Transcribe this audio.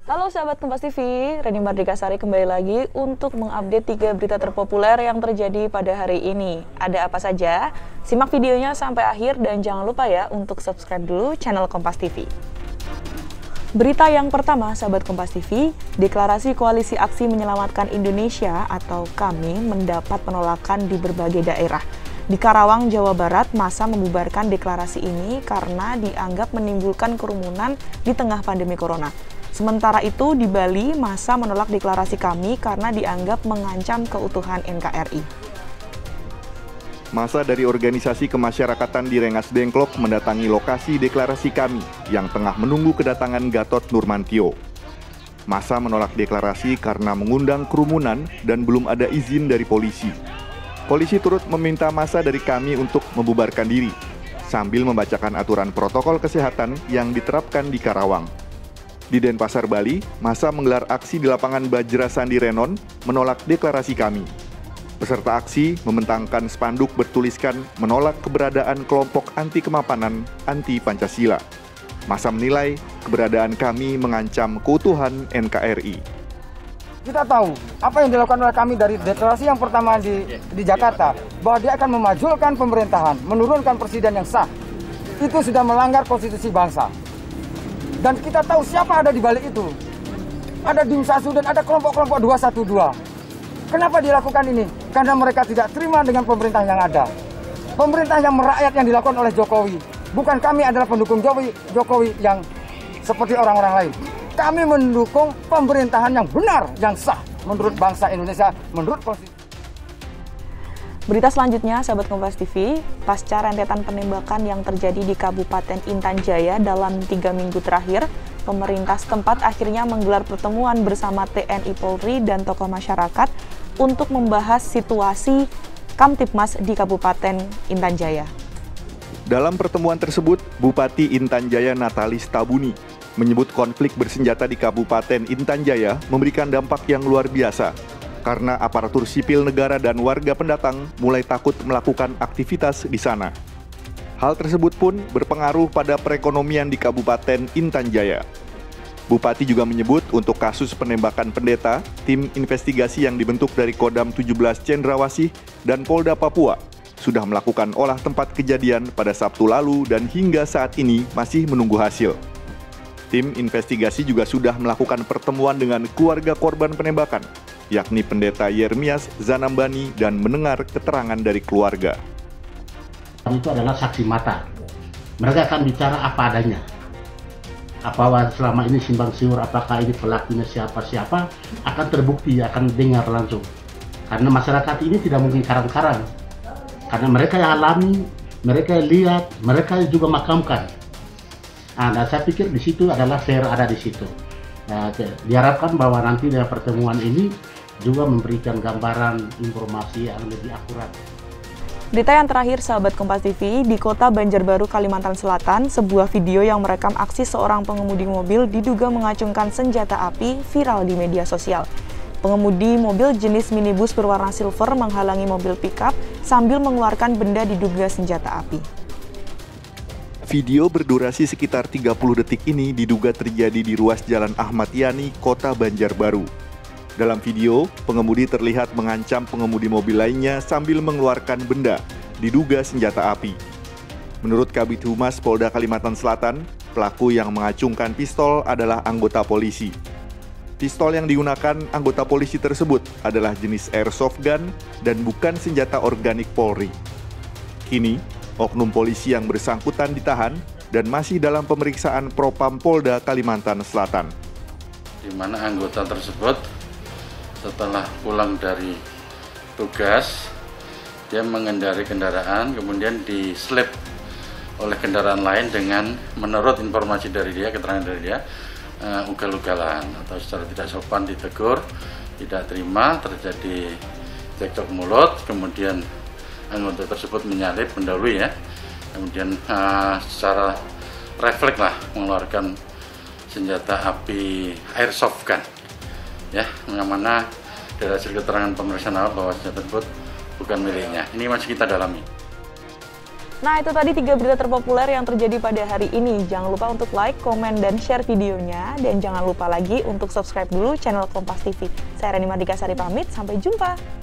Halo sahabat Kompas TV, Reni Mardika Sari kembali lagi untuk mengupdate 3 berita terpopuler yang terjadi pada hari ini. Ada apa saja? Simak videonya sampai akhir dan jangan lupa ya untuk subscribe dulu channel Kompas TV. Berita yang pertama, sahabat Kompas TV, deklarasi Koalisi Aksi Menyelamatkan Indonesia atau KAMI mendapat penolakan di berbagai daerah. Di Karawang, Jawa Barat, massa membubarkan deklarasi ini karena dianggap menimbulkan kerumunan di tengah pandemi corona. Sementara itu, di Bali, massa menolak deklarasi KAMI karena dianggap mengancam keutuhan NKRI. Massa dari organisasi kemasyarakatan di Rengas Dengklok mendatangi lokasi deklarasi KAMI yang tengah menunggu kedatangan Gatot Nurmantio. Massa menolak deklarasi karena mengundang kerumunan dan belum ada izin dari polisi. Polisi turut meminta massa dari KAMI untuk membubarkan diri, sambil membacakan aturan protokol kesehatan yang diterapkan di Karawang. Di Denpasar, Bali, massa menggelar aksi di lapangan Bajra Sandi Renon menolak deklarasi KAMI. Peserta aksi membentangkan spanduk bertuliskan menolak keberadaan kelompok anti kemapanan, anti Pancasila. Massa menilai keberadaan KAMI mengancam keutuhan NKRI. Kita tahu apa yang dilakukan oleh kami dari deklarasi yang pertama di Jakarta, bahwa dia akan memajukan pemerintahan, menurunkan presiden yang sah. Itu sudah melanggar konstitusi bangsa. Dan kita tahu siapa ada di balik itu. Ada Dim Sasu dan ada kelompok-kelompok 212. Kenapa dilakukan ini? Karena mereka tidak terima dengan pemerintah yang ada. Pemerintah yang merakyat yang dilakukan oleh Jokowi. Bukan kami adalah pendukung Jokowi yang seperti orang-orang lain. Kami mendukung pemerintahan yang benar, yang sah menurut bangsa Indonesia, menurut konstitusi. Berita selanjutnya, sahabat Kompas TV, pasca rentetan penembakan yang terjadi di Kabupaten Intan Jaya dalam 3 minggu terakhir, pemerintah setempat akhirnya menggelar pertemuan bersama TNI Polri dan tokoh masyarakat untuk membahas situasi Kamtipmas di Kabupaten Intan Jaya. Dalam pertemuan tersebut, Bupati Intan Jaya Natalis Tabuni menyebut konflik bersenjata di Kabupaten Intan Jaya memberikan dampak yang luar biasa karena aparatur sipil negara dan warga pendatang mulai takut melakukan aktivitas di sana. Hal tersebut pun berpengaruh pada perekonomian di Kabupaten Intan Jaya. Bupati juga menyebut untuk kasus penembakan pendeta, tim investigasi yang dibentuk dari Kodam 17 Cendrawasih dan Polda Papua sudah melakukan olah tempat kejadian pada Sabtu lalu dan hingga saat ini masih menunggu hasil. Tim investigasi juga sudah melakukan pertemuan dengan keluarga korban penembakan, yakni Pendeta Yermias Zanambani, dan mendengar keterangan dari keluarga. Itu adalah saksi mata. Mereka akan bicara apa adanya. Apa selama ini simpang siur, apakah ini pelakunya siapa-siapa, akan terbukti, akan dengar langsung. Karena masyarakat ini tidak mungkin karang-karang. Karena mereka yang alami, mereka yang lihat, mereka juga makamkan. Nah, saya pikir di situ adalah fair ada di situ. Nah, diharapkan bahwa nanti dari pertemuan ini juga memberikan gambaran informasi yang lebih akurat. Berita yang terakhir, sahabat Kompas TV, di kota Banjarbaru, Kalimantan Selatan, sebuah video yang merekam aksi seorang pengemudi mobil diduga mengacungkan senjata api viral di media sosial. Pengemudi mobil jenis minibus berwarna silver menghalangi mobil pickup sambil mengeluarkan benda diduga senjata api. Video berdurasi sekitar 30 detik ini diduga terjadi di ruas Jalan Ahmad Yani, Kota Banjarbaru. Dalam video, pengemudi terlihat mengancam pengemudi mobil lainnya sambil mengeluarkan benda, diduga senjata api. Menurut Kabid Humas Polda Kalimantan Selatan, pelaku yang mengacungkan pistol adalah anggota polisi. Pistol yang digunakan anggota polisi tersebut adalah jenis airsoft gun dan bukan senjata organik Polri. Kini, oknum polisi yang bersangkutan ditahan dan masih dalam pemeriksaan Propam Polda Kalimantan Selatan. Di mana anggota tersebut setelah pulang dari tugas, dia mengendarai kendaraan, kemudian diselip oleh kendaraan lain dengan menurut informasi dari dia, keterangan dari dia, ugal-ugalan atau secara tidak sopan ditegur, tidak terima, terjadi cekcok mulut, kemudian anggota tersebut menyalip, mendahului ya, kemudian secara refleks lah mengeluarkan senjata api airsoft gun, ya, yang mana dari hasil keterangan pemeriksaan awal bahwa senjata tersebut bukan miliknya. Ini masih kita dalami. Nah, itu tadi 3 berita terpopuler yang terjadi pada hari ini. Jangan lupa untuk like, komen, dan share videonya. Dan jangan lupa lagi untuk subscribe dulu channel Kompas TV. Saya Rani Mardika Sari pamit, sampai jumpa.